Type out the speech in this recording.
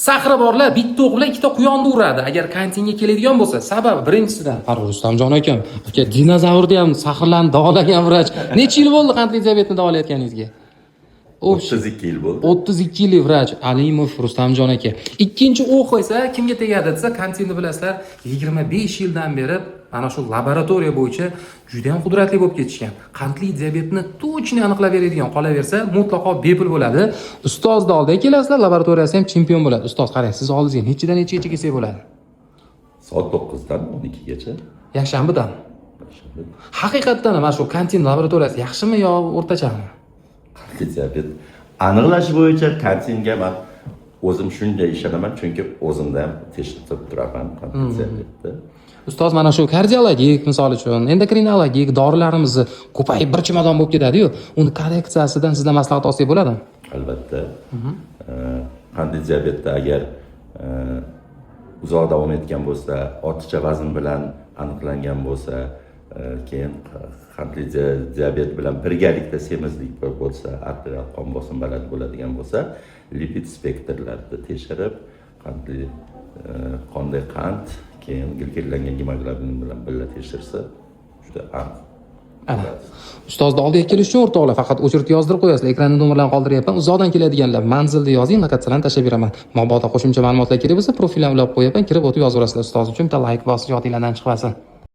Sahra borlar, bitta o'g'li ikkita quyonni uradi. Agar kantinga keladigan bo'lsa, sababi birinchisidan Farruh Rustamjon akam, aka dinozavrni ham sahrlarni davolagan vrach. Necha yil bo'ldi qandli diabetni davolayotganingizga? 32 yil bo'ldi. 32 yillik vrach Alimov Rustamjon aka. Ikkinchi o'q esa kimga tegadi desa, kantinni bilasizlar, 25 yildan beri mana shu laboratoriya bo'yicha juda ham qudratli bo'lib ketishgan. Qandli diabetni точно aniqlab beradigan qolaversa, mutlaqo bepul bo'ladi. Ustozni oldiga kelasizlar, laboratoriyasi ham chempion bo'ladi. Ustoz, qarang, siz oldingizga nechidan nechaga kelsa bo'ladi? Soat 9 dan 12 gacha. Yakshanbadan. Haqiqatdan mana shu kantin laboratoriyasi yaxshimi yo o'rtachami? Qandli diabet aniqlash bo'yicha kantinga men o'zim shunday ishonaman, chunki o'zimda ham tekshirib turaman qandli diabetni. Ustoz, mana shu kardiologik, misol uchun endokrinologik dorilarimizni ko'payib bir chimodon bo'lib ketadi-yu, uni korreksiyasidan sizdan maslahat olsak bo'ladimi? Albatta. Qandli diabetda agar uzoq davom etgan bo'lsa, ortiqcha vazn bilan aniqlangan bo'lsa, keyin qandli diabet bilan birgalikda semizlik bo'lsa, arterial qon bosimi baland bo'ladigan bo'lsa, lipid spektrlarni tekshirib, qandli qonda qand, keyin glikogenlangan gemoglobin bilan birga tekshirsa, juda aniq. Ustozni oldiga kelish uchun o'rtoqlar faqat o'chirib yozdirib qo'yasizlar. Ekranda nomerlarni qoldiryapman. Uzoqdan keladiganlar manzilni yozing, lokatsiyalarni tashlab beraman. Mabodo qo'shimcha ma'lumotlar kerak bo'lsa, profildan ulab qo'yaman, kirib o'tib yozaverasizlar. Ustoz uchun bitta like bosib, yodingizdan chiqmasin.